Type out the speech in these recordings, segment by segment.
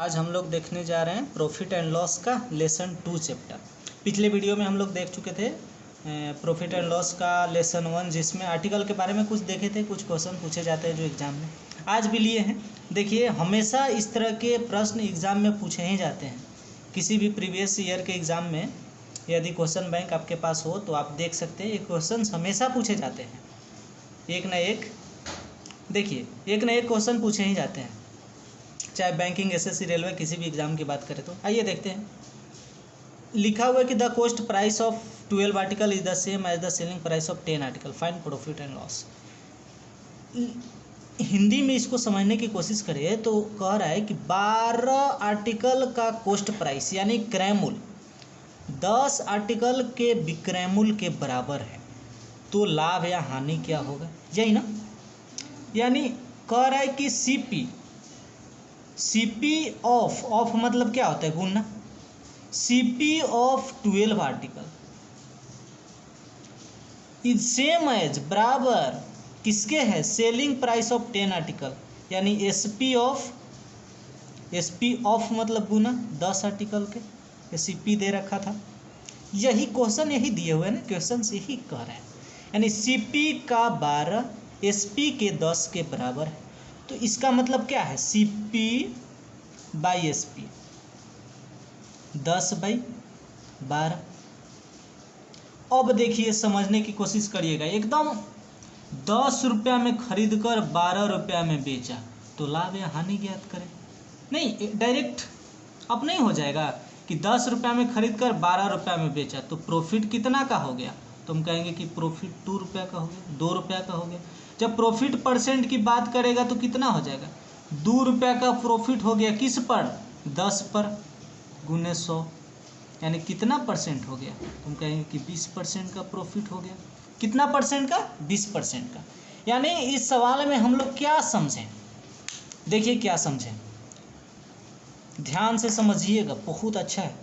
आज हम लोग देखने जा रहे हैं प्रॉफिट एंड लॉस का लेसन 2 चैप्टर। पिछले वीडियो में हम लोग देख चुके थे प्रॉफिट एंड लॉस का लेसन 1, जिसमें आर्टिकल के बारे में कुछ देखे थे, कुछ क्वेश्चन पूछे जाते हैं जो एग्ज़ाम में आज भी लिए हैं। देखिए, हमेशा इस तरह के प्रश्न एग्ज़ाम में पूछे ही जाते हैं। किसी भी प्रीवियस ईयर के एग्ज़ाम में यदि क्वेश्चन बैंक आपके पास हो तो आप देख सकते हैं, ये क्वेश्चन हमेशा पूछे जाते हैं। एक न एक क्वेश्चन पूछे ही जाते हैं, चाहे बैंकिंग, एसएससी, रेलवे, किसी भी एग्जाम की बात करें तो। आइए देखते हैं। लिखा हुआ है कि the cost price of 12 article is the same as the selling price of 10 article, find profit and loss. Hindi में इसको समझने की कोशिश करें तो कह रहा है कि 12 आर्टिकल का कॉस्ट प्राइस यानी क्रय मूल्य 10 आर्टिकल के विक्रय मूल्य के बराबर है, तो लाभ या हानि क्या होगा, यही ना। यानी कह रहा है कि सीपी ऑफ मतलब क्या होता है, गुणना। CP of 12 article is same as बराबर किसके है, सेलिंग प्राइस ऑफ 10 आर्टिकल, यानी एसपी ऑफ मतलब गुना 10 आर्टिकल के सीपी दे रखा था। यही क्वेश्चन यही दिए हुए हैं ना, क्वेश्चन यही कह रहे हैं। यानी सीपी का 12 एसपी के 10 के बराबर है, तो इसका मतलब क्या है, सीपी बाई एसपी 10/12। अब देखिए, समझने की कोशिश करिएगा। एकदम 10 रुपया में खरीद कर 12 रुपया में बेचा तो लाभ या हानि ज्ञात करें। नहीं, डायरेक्ट अब नहीं हो जाएगा कि 10 रुपया में खरीद कर 12 रुपया में बेचा तो प्रॉफिट कितना का हो गया, तो हम कहेंगे कि प्रॉफिट 2 रुपया का हो गया, 2 रुपया का हो गया। जब प्रॉफिट परसेंट की बात करेगा तो कितना हो जाएगा, 2 रुपया का प्रॉफिट हो गया, किस पर, 10 पर गुने 100, यानी कितना परसेंट हो गया, तुम कहेंगे कि 20% का प्रॉफिट हो गया। कितना परसेंट का, 20% का। यानी इस सवाल में हम लोग क्या समझें, देखिए क्या समझें, ध्यान से समझिएगा, बहुत अच्छा है।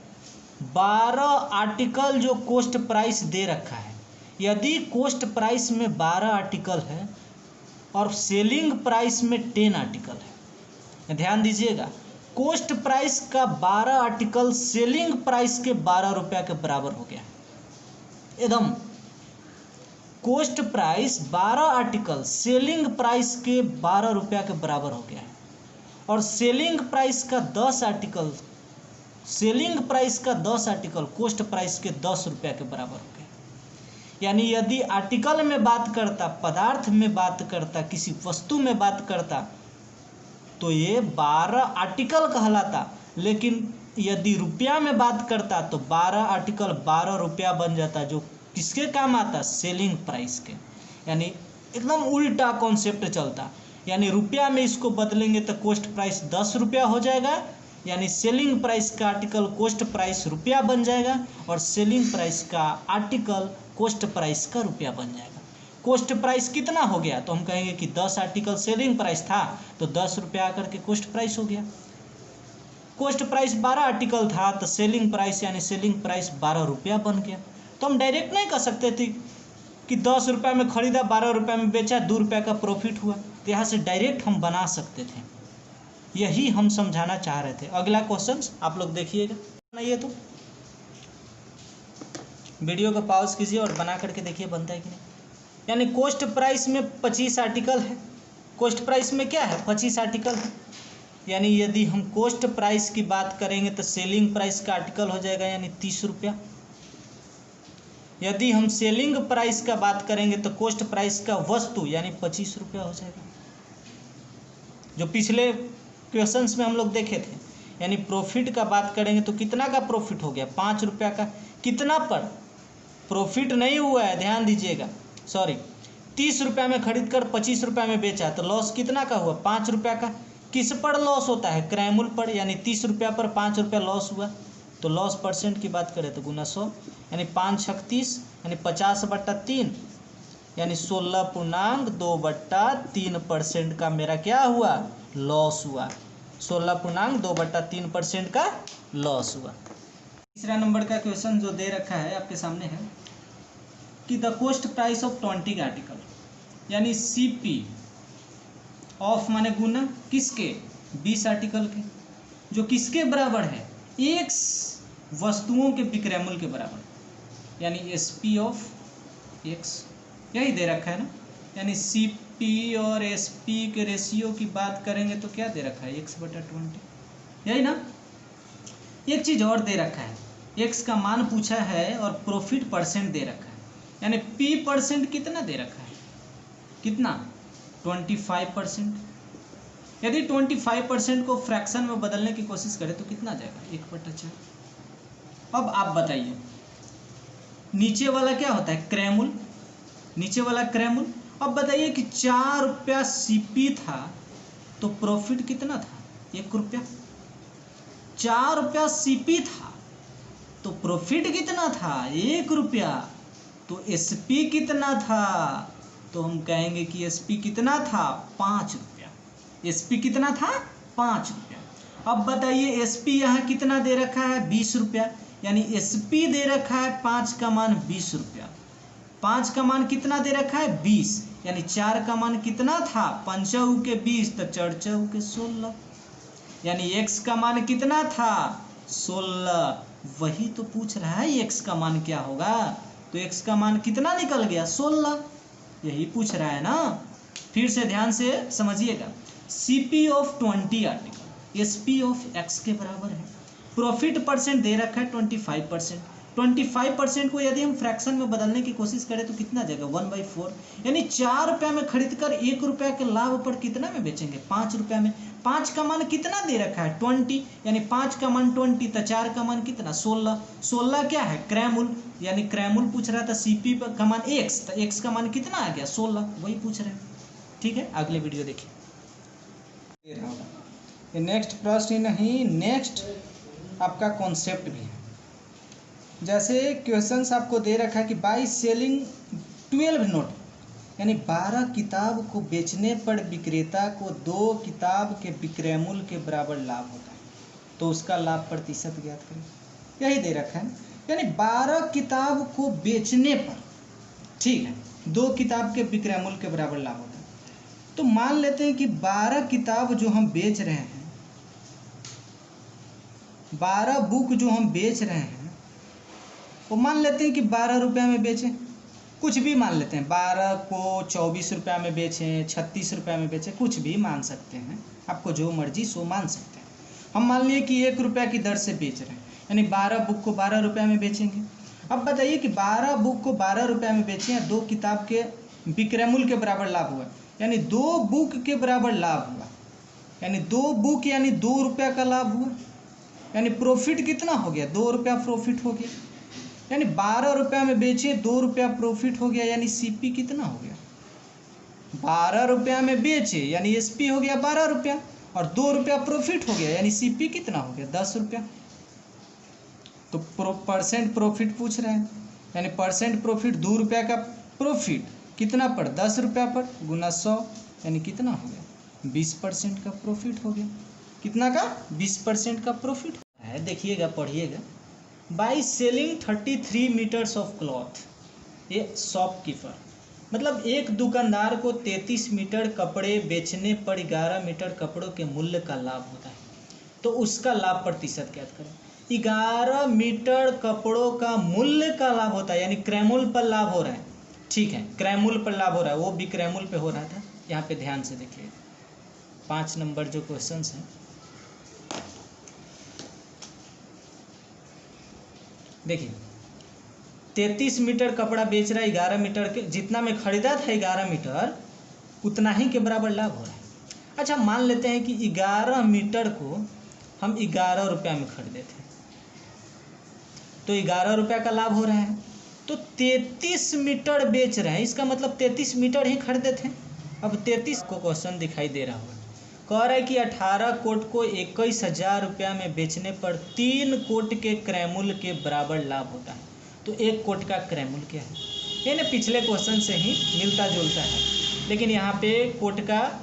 12 आर्टिकल जो कॉस्ट प्राइस दे रखा है, यदि कॉस्ट प्राइस में 12 आर्टिकल है और सेलिंग प्राइस में 10 आर्टिकल है, ध्यान दीजिएगा, कॉस्ट प्राइस का 12 आर्टिकल सेलिंग प्राइस के 12 रुपया के बराबर हो गया। एकदम cost price 12 article selling price के 12 रुपया के बराबर हो गया है, और सेलिंग प्राइस का 10 आर्टिकल कॉस्ट प्राइस के 10 रुपया के बराबर हो गया। यानी यदि आर्टिकल में बात करता, पदार्थ में बात करता, किसी वस्तु में बात करता तो ये 12 आर्टिकल कहलाता, लेकिन यदि रुपया में बात करता तो 12 आर्टिकल 12 रुपया बन जाता, जो किसके काम आता, सेलिंग प्राइस के। यानी एकदम उल्टा कॉन्सेप्ट चलता, यानी रुपया में इसको बदलेंगे तो कॉस्ट प्राइस 10 रुपया हो जाएगा, यानी सेलिंग प्राइस का आर्टिकल कॉस्ट प्राइस रुपया बन जाएगा, और सेलिंग प्राइस का आर्टिकल कॉस्ट प्राइस का रुपया बन जाएगा। कॉस्ट प्राइस कितना हो गया, तो हम कहेंगे कि 10 आर्टिकल सेलिंग प्राइस था तो 10 रुपया आकर के कॉस्ट प्राइस हो गया। कॉस्ट प्राइस 12 आर्टिकल था तो सेलिंग प्राइस यानी सेलिंग प्राइस 12 रुपया बन गया। तो हम डायरेक्ट नहीं कह सकते थे कि 10 रुपया में खरीदा, 12 रुपया में बेचा, 2 रुपया का प्रॉफिट हुआ, तो यहाँ से डायरेक्ट हम बना सकते थे। यही हम समझाना चाह रहे थे। अगला क्वेश्चन आप लोग देखिएगा, नहीं है तो वीडियो को पॉज कीजिए और बना करके देखिए बनता है कि नहीं। यानी कॉस्ट प्राइस में 25 आर्टिकल है, कॉस्ट प्राइस में क्या है, 25 आर्टिकल है। यानी यदि हम कॉस्ट प्राइस की बात करेंगे तो सेलिंग प्राइस का आर्टिकल हो जाएगा यानी 30 रुपया। यदि हम सेलिंग प्राइस का बात करेंगे तो कॉस्ट प्राइस का वस्तु यानी 25 रुपया हो जाएगा, जो पिछले क्वेश्चंस में हम लोग देखे थे। यानी प्रॉफिट का बात करेंगे तो कितना का प्रॉफिट हो गया, 5 रुपया का। कितना पर प्रॉफिट नहीं हुआ है, ध्यान दीजिएगा, सॉरी, 30 रुपया में खरीद कर 25 रुपया में बेचा तो लॉस कितना का हुआ, 5 रुपया का। किस पर लॉस होता है, क्रय मूल्य पर, यानी 30 रुपया पर 5 रुपया लॉस हुआ, तो लॉस परसेंट की बात करें तो गुना 100, यानी 5 छक 30, यानी 50/3, यानी 16.2/3% का मेरा क्या हुआ, लॉस हुआ। 16.2/3% का लॉस हुआ। तीसरा नंबर का क्वेश्चन जो दे रखा है आपके सामने है कि the cost price of 20 article, यानी सीपी ऑफ माने गुना किसके, 20 आर्टिकल के, जो किसके बराबर है, एक्स वस्तुओं के विक्रय के बराबर, यानी एस पी ऑफ एक्स, यही दे रखा है ना। यानी सी पी और एस पी के रेशियो की बात करेंगे तो क्या दे रखा है, x/20, यही ना। एक चीज़ और दे रखा है, एक्स का मान पूछा है और प्रॉफिट परसेंट दे रखा है, यानी पी परसेंट कितना दे रखा है, कितना 25%। यदि 25% को फ्रैक्शन में बदलने की कोशिश करें तो कितना जाएगा, 1/4। अब आप बताइए, नीचे वाला क्या होता है, क्रयमूल, नीचे वाला क्रयमूल। अब बताइए कि 4 रुपया सीपी था तो प्रॉफिट कितना था, 1 रुपया। 4 रुपया सीपी था तो प्रॉफिट कितना था, 1 रुपया। तो एसपी कितना था, तो हम कहेंगे कि एसपी कितना था, 5 रुपया। एसपी कितना था, 5 रुपया। अब बताइए एसपी यहाँ कितना दे रखा है, 20 रुपया, यानी एसपी दे रखा है 5 का मान 20 रुपया। 5 का मान कितना दे रखा है, 20, यानी 4 का मान कितना था, 5 के 20 तो 4 के 16, यानी x का मान कितना था, 16। वही तो पूछ रहा है x का मान क्या होगा, तो x का मान कितना निकल गया, 16, यही पूछ रहा है ना। फिर से ध्यान से समझिएगा, CP of 20 article SP of x के बराबर है। प्रॉफिट परसेंट दे रखा है 25%। 25% को यदि हम फ्रैक्शन में बदलने की कोशिश करें तो कितना जाएगा, 1/4, यानी 4 रुपया में खरीद कर 1 रुपया के लाभ पर कितना में बेचेंगे, 5 रुपया में। 5 का मान कितना दे रखा है, 20, यानी 5 का मान 20 तो 4 का मान कितना, 16। 16 क्या है, क्रयमूल, यानी क्रयमूल पूछ रहा था, सीपी का मान x, तो x का मान कितना आ गया, 16, वही पूछ रहे हैं। ठीक है, अगले वीडियो देखिए। ये नेक्स्ट प्रश्न ही नहीं, नेक्स्ट आपका कॉन्सेप्ट भी है। जैसे क्वेश्चंस आपको दे रखा है कि बाई सेलिंग 12 नोट, यानी 12 किताब को बेचने पर विक्रेता को 2 किताब के विक्रय मूल्य के बराबर लाभ होता है, तो उसका लाभ प्रतिशत ज्ञात करें, यही दे रखा है। यानी 12 किताब को बेचने पर, ठीक है, 2 किताब के विक्रय मूल्य के बराबर लाभ होता है। तो मान लेते हैं कि 12 किताब जो हम बेच रहे हैं, 12 बुक जो हम बेच रहे हैं, वो मान लेते हैं कि 12 रुपया में बेचें, कुछ भी मान लेते हैं, 12 को 24 रुपया में बेचें, 36 रुपया में बेचें, कुछ भी मान सकते हैं, आपको जो मर्जी सो मान सकते हैं। हम मान लिए कि 1 रुपया की दर से बेच रहे हैं, यानी 12 बुक को 12 रुपया में बेचेंगे। अब बताइए कि 12 बुक को 12 रुपया में बेचें या 2 किताब के विक्रय मूल्य के बराबर लाभ हुआ, यानी 2 बुक के बराबर लाभ हुआ, यानी 2 बुक यानी 2 रुपया का लाभ हुआ, यानी प्रॉफिट कितना हो गया, 2 रुपया प्रॉफिट हो गया। यानी 12 रुपया में बेचे, 2 रुपया प्रॉफिट हो गया, यानी सीपी कितना हो गया, 12 रुपया में बेचे यानी एसपी हो गया 12 रुपया, और 2 रुपया प्रॉफिट हो गया, यानी सीपी कितना हो गया, 10 रुपया। तो परसेंट प्रॉफिट पूछ रहे हैं, यानी परसेंट प्रॉफिट, 2 रुपया का प्रॉफिट कितना पर, 10 रुपया पर, गुना 100, यानी कितना हो गया, 20% का प्रॉफिट हो गया। कितना का, 20% का प्रॉफिट है। देखिएगा, पढ़िएगा, by selling 33 metres of cloth, ये शॉपकीपर, मतलब एक दुकानदार को 33 मीटर कपड़े बेचने पर 11 मीटर कपड़ों के मूल्य का लाभ होता है, तो उसका लाभ प्रतिशत ज्ञात करें। 11 मीटर कपड़ों का मूल्य का लाभ होता है, यानी क्रयमूल्य पर लाभ हो रहा है, ठीक है, क्रयमूल्य पर लाभ हो रहा है, वो भी क्रयमूल्य पे हो रहा था। यहाँ पे ध्यान से देखिए, 5 नंबर जो क्वेश्चन है, देखिए 33 मीटर कपड़ा बेच रहा है, 11 मीटर के, जितना में खरीदा था 11 मीटर, उतना ही के बराबर लाभ हो रहा है। अच्छा, मान लेते हैं कि 11 मीटर को हम 11 रुपया में खरीदे थे, तो 11 रुपया का लाभ हो रहा है। तो 33 मीटर बेच रहे हैं, इसका मतलब 33 मीटर ही खरीदे थे। अब 33 को क्वेश्चन दिखाई दे रहा होगा, कह रहा है कि 18 कोट को 21,000 रुपया में बेचने पर 3 कोट के क्रयमूल्य के बराबर लाभ होता है, तो 1 कोट का क्रयमूल्य क्या है। ये ना पिछले क्वेश्चन से ही मिलता जुलता है, लेकिन यहाँ पे कोट का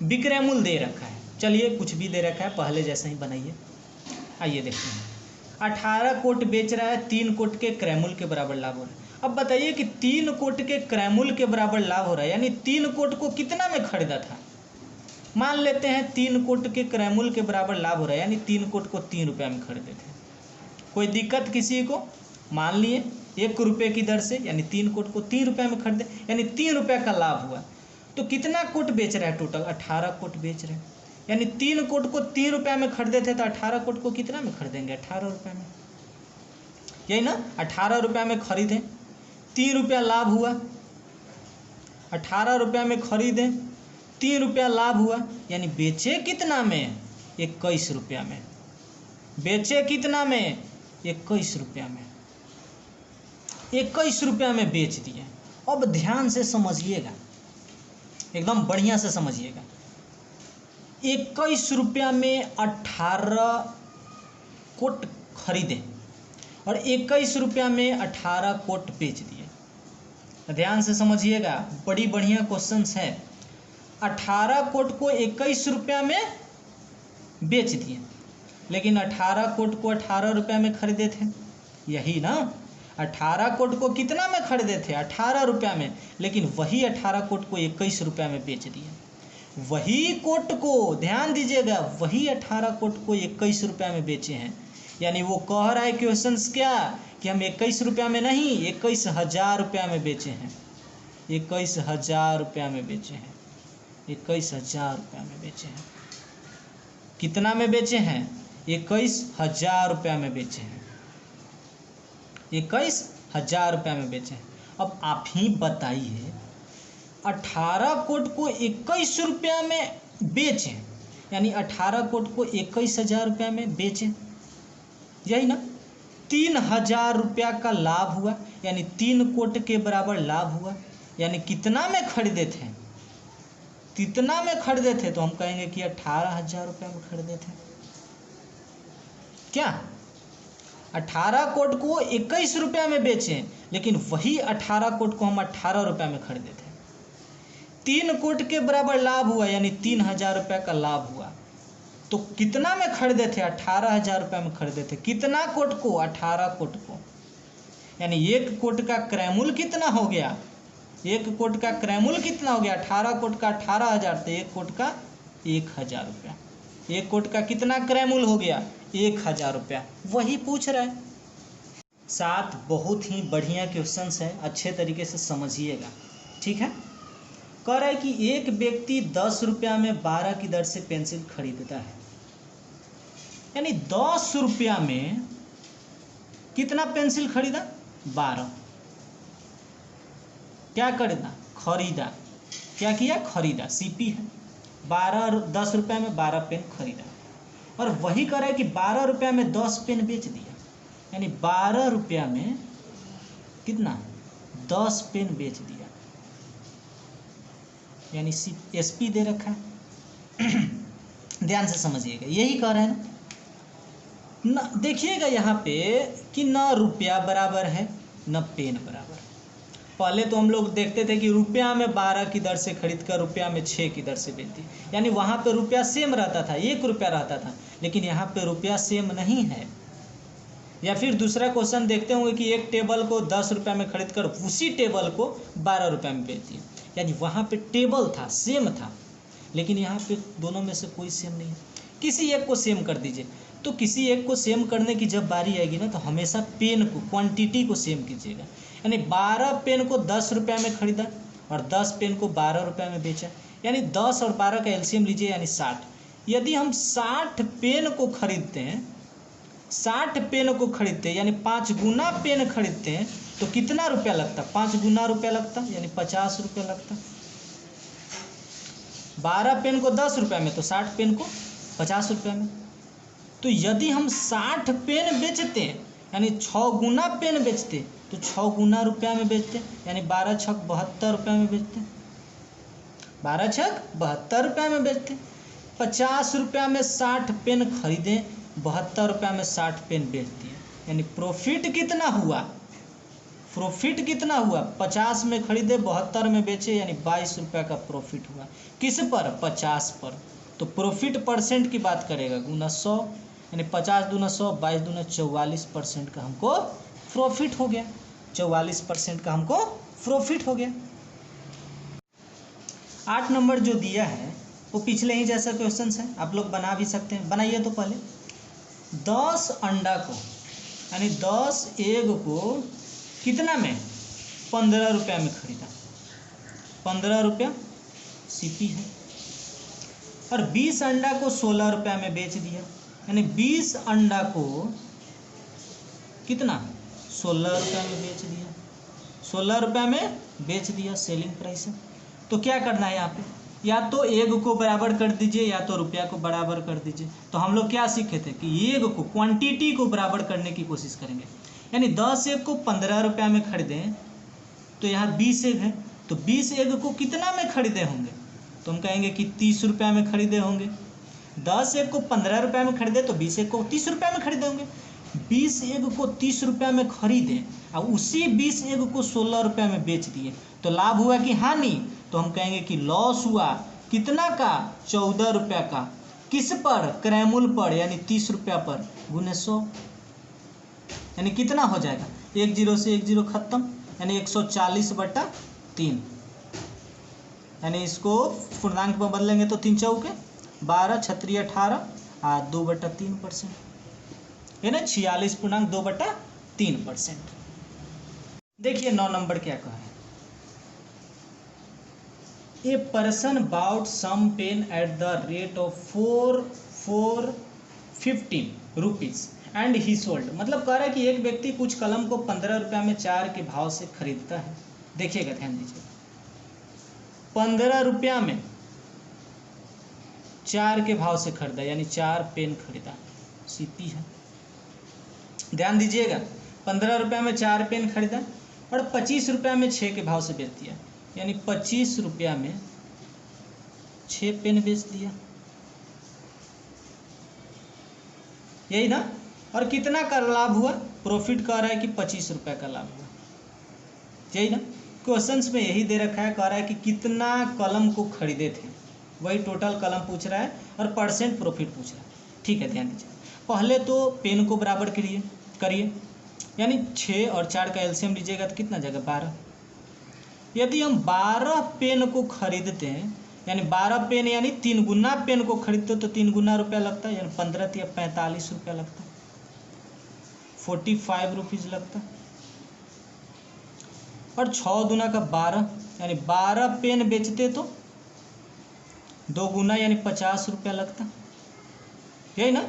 विक्रय मूल्य दे रखा है। चलिए, कुछ भी दे रखा है, पहले जैसा ही बनाइए। आइए देखते हैं, 18 कोट बेच रहा है, 3 कोट के क्रयमूल्य के बराबर लाभ हो रहा है। अब बताइए कि 3 कोट के क्रयमूल्य के बराबर लाभ हो रहा है, यानी 3 कोट को कितना में खरीदा था, मान लेते हैं 3 कोट के क्रय मूल्य के बराबर लाभ हो रहा है, यानी 3 कोट को 3 रुपये में खरीदे थे। कोई दिक्कत किसी को? मान लिए 1 रुपये की दर से, यानी 3 कोट को 3 रुपये में खरीदे, यानी 3 रुपये का लाभ हुआ। तो कितना कोट बेच रहा है टोटल? 18 कोट बेच रहे हैं। यानी 3 कोट को 3 रुपये में खरीदे थे, तो 18 कोट को कितना में खरीदेंगे? 18 रुपये में, यही ना। 18 रुपये में खरीदें, 3 रुपया लाभ हुआ। 18 रुपये में खरीदें, 3 रुपया लाभ हुआ, यानी बेचे कितना में? 21 रुपया में। बेचे कितना में? 21 रुपया में। 21 रुपया में बेच दिए। अब ध्यान से समझिएगा, एकदम बढ़िया से समझिएगा। 21 रुपया में 18 कोट खरीदे और 21 रुपया में 18 कोट बेच दिए। ध्यान से समझिएगा, बड़ी बढ़िया क्वेश्चंस है। 18 कोट को 21 रुपया में बेच दिए, लेकिन 18 कोट को 18 रुपया में खरीदे थे, यही ना। 18 कोट को कितना में खरीदे थे? 18 रुपया में, लेकिन वही 18 कोट को 21 रुपया में बेच दिए। वही कोट को, ध्यान दीजिएगा, वही 18 कोट को 21 रुपया में बेचे हैं। यानी वो कह रहा है क्वेश्चंस क्या, कि हम 21 रुपया में नहीं, 21,000 रुपया में बेचे हैं। 21,000 रुपया में बेचे हैं। 21,000 रुपया में बेचे हैं। कितना में बेचे हैं? 21,000 रुपया में बेचे हैं। 21,000 रुपया में बेचे हैं। अब आप ही बताइए, 18 कोट को 21 रुपया में बेचें, यानी 18 कोट को 21,000 रुपया में बेचें, यही ना। 3,000 रुपया का लाभ हुआ, यानी 3 कोट के बराबर लाभ हुआ। यानी कितना में खरीदे थे? कितना में खरीदे थे? तो हम कहेंगे कि 18,000 रुपया में खरीदे थे। क्या 18 कोट को 21 रुपया में बेचें, लेकिन वही 18 कोट को हम 18 रुपया में खरीदे थे। 3 कोट के बराबर लाभ हुआ, यानी 3,000 रुपया का लाभ हुआ। तो कितना में खरीदे थे? 18,000 रुपया में खरीदे थे। कितना कोट को? 18 कोट को। यानी 1 कोट का क्रय मूल्य कितना हो गया? 1 कोट का क्रय मूल्य कितना हो गया? 18 कोट का 18,000, तो 1 कोट का 1,000 रुपया। 1 कोट का कितना क्रय मूल्य हो गया? 1,000 रुपया। वही पूछ रहा है। 7 बहुत ही बढ़िया क्वेश्चंस है, अच्छे तरीके से समझिएगा, ठीक है। कह रहा है कि एक व्यक्ति 10 रुपया में 12 की दर से पेंसिल खरीदता है, यानी 10 रुपया में कितना पेंसिल खरीदा? 12। क्या खरीदा? खरीदा। क्या किया? खरीदा, सीपी है। 10 रुपया में 12 पेन खरीदा, और वही कह रहा है कि 12 रुपया में 10 पेन बेच दिया, यानी 12 रुपया में कितना? 10 पेन बेच दिया, यानी एसपी दे रखा है। ध्यान से समझिएगा, यही कह रहे हैं ना। देखिएगा यहाँ पे कि न रुपया बराबर है न पेन बराबर है। पहले तो हम लोग देखते थे कि रुपया में 12 की दर से खरीद कर रुपया में 6 की दर से बेचती, यानी वहाँ पे रुपया सेम रहता था, 1 रुपया रहता था, लेकिन यहाँ पे रुपया सेम नहीं है। या फिर दूसरा क्वेश्चन देखते होंगे कि एक टेबल को 10 रुपया में खरीद कर उसी टेबल को 12 रुपया में बेचती है, यानी वहाँ पे टेबल था, सेम था, लेकिन यहाँ पे दोनों में से कोई सेम नहीं है। किसी एक को सेम कर दीजिए। तो किसी एक को सेम करने की जब बारी आएगी ना, तो हमेशा पेन को, क्वांटिटी को सेम कीजिएगा। यानी 12 पेन को 10 रुपया में खरीदा और 10 पेन को 12 रुपया में बेचा, यानी 10 और 12 का एलसीएम लीजिए, यानी 60। यदि हम 60 पेन को खरीदते हैं, 60 पेन को खरीदते हैं, यानी 5 गुना पेन खरीदते हैं, तो कितना रुपया लगता? 5 गुना रुपया लगता, यानी 50 रुपया लगता। 12 पेन को 10 रुपया में, तो 60 पेन को 50 रुपया में। तो यदि हम 60 पेन बेचते हैं, यानी 6 गुना पेन बेचते, तो 6 गुना रुपया में बेचते, यानी 12 छक 72 रुपया में बेचते। 12 छक 72 रुपया में बेचते। 50 रुपया में 60 पेन खरीदें, 72 रुपया में 60 पेन बेच दिए, यानी प्रॉफिट कितना हुआ? प्रॉफिट कितना हुआ? 50 में खरीदे, 72 में बेचे, यानी 22 रुपया का प्रॉफिट हुआ। किस पर? 50 पर। तो प्रॉफिट परसेंट की बात करेगा, गुना 100, यानी 50 दूना 100, 22 दूना 44% का हमको प्रॉफिट हो गया। 44% का हमको प्रॉफिट हो गया। 8 नंबर जो दिया है वो पिछले ही जैसा क्वेश्चन है, आप लोग बना भी सकते हैं। बनाइए तो पहले 10 अंडा को यानी 10 एग को कितना में 15 रुपया में खरीदा, 15 रुपया सीपी है। और 20 अंडा को 16 रुपया में बेच दिया, यानी 20 अंडा को कितना 16 रुपया में बेच दिया, 16 रुपया में बेच दिया, सेलिंग प्राइस है। तो क्या करना है यहाँ पे, या तो एग को बराबर कर दीजिए या तो रुपया को बराबर कर दीजिए। तो हम लोग क्या सीखे थे कि एग को क्वांटिटी को बराबर करने की कोशिश करेंगे, यानी 10 एग को 15 रुपया में खरीदें तो यहाँ 20 एग है, तो 20 एग को कितना में खरीदे होंगे, तो हम कहेंगे कि 30 रुपया में खरीदे होंगे। 10 एग को 15 रुपया में खरीदे तो 20 एग को 30 रुपया में खरीदे होंगे। 20 एग को 30 रुपया में खरीदे और उसी 20 एग को 16 रुपया में बेच दिए, तो लाभ हुआ कि हानि, तो हम कहेंगे कि लॉस हुआ। कितना का 14 रुपया का, किस पर, क्रयमूल्य पर, यानी 30 रुपया पर गुने 100, यानी कितना हो जाएगा, 1 0 से 1 0 खत्म, यानी 140/3, यानी इसको पूर्णांक में बदलेंगे तो 3 चौके 12 छत्री 18 और 2/3%, यानी 46.2/3%। देखिए 9 नंबर क्या कह रहे हैं, a person bought some pen at the rate of 415 rupees and he sold. मतलब कह रहा है कि एक व्यक्ति कुछ कलम को 15 रुपया में 4 के भाव से खरीदता है। देखिएगा, ध्यान दीजिएगा, 15 रुपया में 4 के भाव से खरीदा, यानी 4 पेन खरीदा, सीपी है। ध्यान दीजिएगा, 15 रुपया में 4 पेन खरीदा और 25 रुपया में 6 के भाव से बेच दिया, यानी 25 रुपया में 6 पेन बेच दिया, यही ना। और कितना का लाभ हुआ, प्रॉफिट कह रहा है कि 25 रुपया का लाभ हुआ, यही ना। क्वेश्चंस में यही दे रखा है, कह रहा है कि कितना कलम को खरीदे थे, वही टोटल कलम पूछ रहा है और परसेंट प्रॉफिट पूछ रहा है। ठीक है, ध्यान दीजिए, पहले तो पेन को बराबर करिए, यानी 6 और 4 का एलसीएम लीजिएगा तो कितना जाएगा 12। यदि हम 12 पेन को खरीदते हैं, यानी 12 पेन यानी 3 गुना पेन को खरीदते तो 3 गुना रुपया लगता है, यानी 15 या 45 रुपया लगता है, 45 रुपीज़ लगता। और 6 दूना का 12, यानी 12 पेन बेचते तो 2 गुना यानी 50 रुपया लगता, यही ना।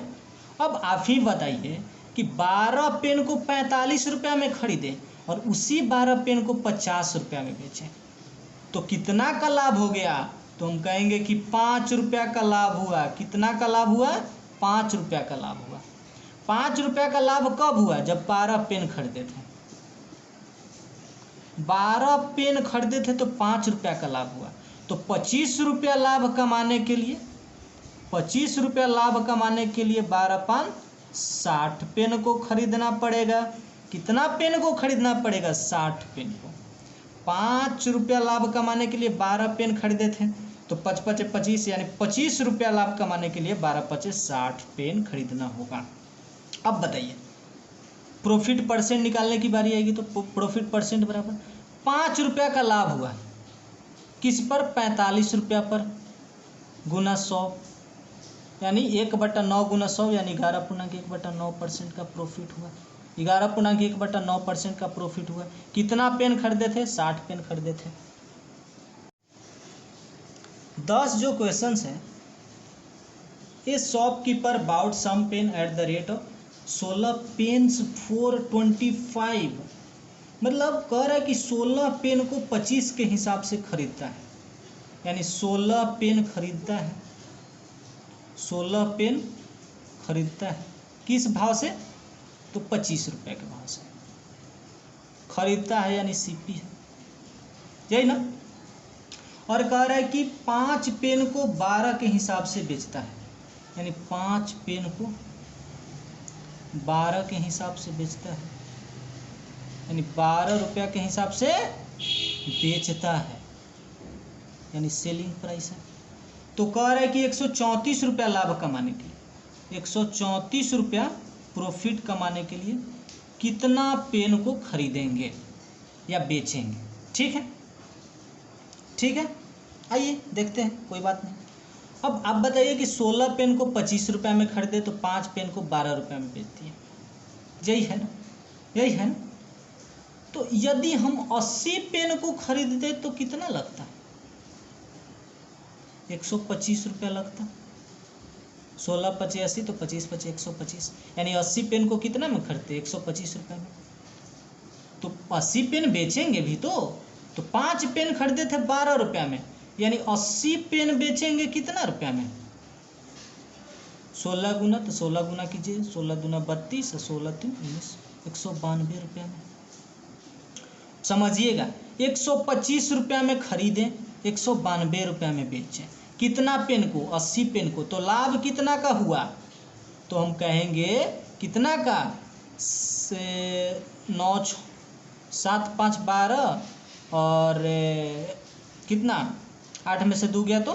अब आप ही बताइए कि 12 पेन को 45 रुपया में खरीदे और उसी 12 पेन को 50 रुपया में बेचें तो कितना का लाभ हो गया, तो हम कहेंगे कि 5 रुपया का लाभ हुआ। कितना का लाभ हुआ, 5 रुपया का लाभ हुआ। 5 रुपया का लाभ कब हुआ, जब 12 पेन खरीदे थे। 12 पेन खरीदे थे तो 5 रुपया का लाभ हुआ। तो 25 रुपया लाभ कमाने के लिए 12 पान 60 पेन को खरीदना पड़ेगा। कितना पेन को खरीदना पड़ेगा, 60 पेन को। 5 रुपया लाभ कमाने के लिए 12 पेन खरीदे थे तो 5 5 25, यानी 25 रुपया लाभ कमाने के लिए 12 5 60 पेन खरीदना होगा। अब बताइए, प्रॉफिट परसेंट निकालने की बारी आएगी तो प्रॉफिट परसेंट बराबर 5 रुपया का लाभ हुआ, किस पर, 45 रुपया पर, गुना 100, यानी 1/9 गुना 100, यानी 11.1/9% का प्रॉफिट हुआ। 11.1/9% का प्रॉफिट हुआ। कितना पेन खरीदे थे, 60 पेन खरीदे थे। 10 जो क्वेश्चंस हैं, a shopkeeper bought some pen at the rate of 16 pens for 25, मतलब कह रहा है कि 16 पेन को 25 के हिसाब से खरीदता है, यानी 16 पेन खरीदता है, 16 पेन खरीदता है, किस भाव से, तो 25 रुपये के भाव से खरीदता है, यानी सीपी है, यही ना। और कह रहा है कि 5 पेन को 12 के हिसाब से बेचता है, यानी 5 पेन को 12 के हिसाब से बेचता है, यानी 12 रुपया के हिसाब से बेचता है, यानी सेलिंग प्राइस है। तो कह रहा है कि 134 रुपया लाभ कमाने के लिए, 134 रुपया प्रॉफिट कमाने के लिए कितना पेन को खरीदेंगे या बेचेंगे। ठीक है, ठीक है, आइए देखते हैं, कोई बात नहीं। अब आप बताइए कि 16 पेन को 25 रुपये में खरीदे तो 5 पेन को 12 रुपये में बेच दिए, यही है ना, यही है ना। तो यदि हम 80 पेन को खरीदते तो कितना लगता, 125 रुपया लगता। 16 पचे 80 तो 25 पचे 125, यानी 80 पेन को कितना में खरीदते, 125 रुपये में। तो 80 पेन बेचेंगे भी तो 5 पेन खरीदे थे 12 रुपया में, यानी 80 पेन बेचेंगे कितना रुपया में, 16 गुना, तो 16 गुना कीजिए, 16 दूना 32 और 16 3 19, 192 रुपया में। समझिएगा, 125 रुपया में खरीदें, 192 रुपया में बेचें, कितना पेन को, 80 पेन को, तो लाभ कितना का हुआ, तो हम कहेंगे कितना का, 9 7 5 12 और कितना, 8 में से 2 गया तो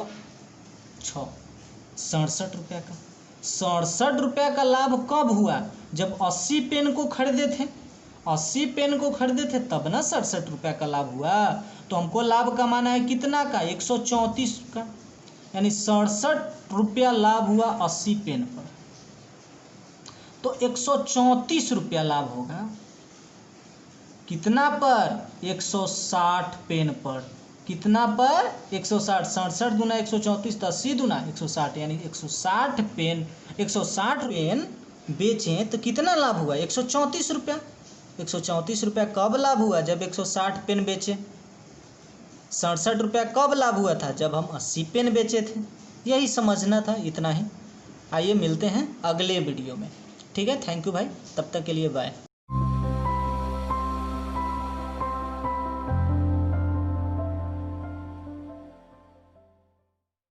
6, 67 रुपया का। 67 रुपया का लाभ कब हुआ, जब 80 पेन को खरीदे थे, 80 पेन को खरीदे थे तब ना 67 रुपया का लाभ हुआ। तो हमको लाभ कमाना है कितना का, 134 का, यानी 67 रुपया लाभ हुआ 80 पेन पर, तो 134 रुपया लाभ होगा कितना पर, 160 पेन पर, कितना पर, 160, 67 दूना 134 तो 80 दूना 160, यानी 160 पेन, 160 पेन बेचें तो कितना लाभ हुआ, 134 रुपया। 134 रुपया कब लाभ हुआ, जब 160 पेन बेचे। 67 रुपया कब लाभ हुआ था, जब हम 80 पेन बेचे थे। यही समझना था, इतना ही। आइए मिलते हैं अगले वीडियो में, ठीक है। थैंक यू भाई, तब तक के लिए बाय।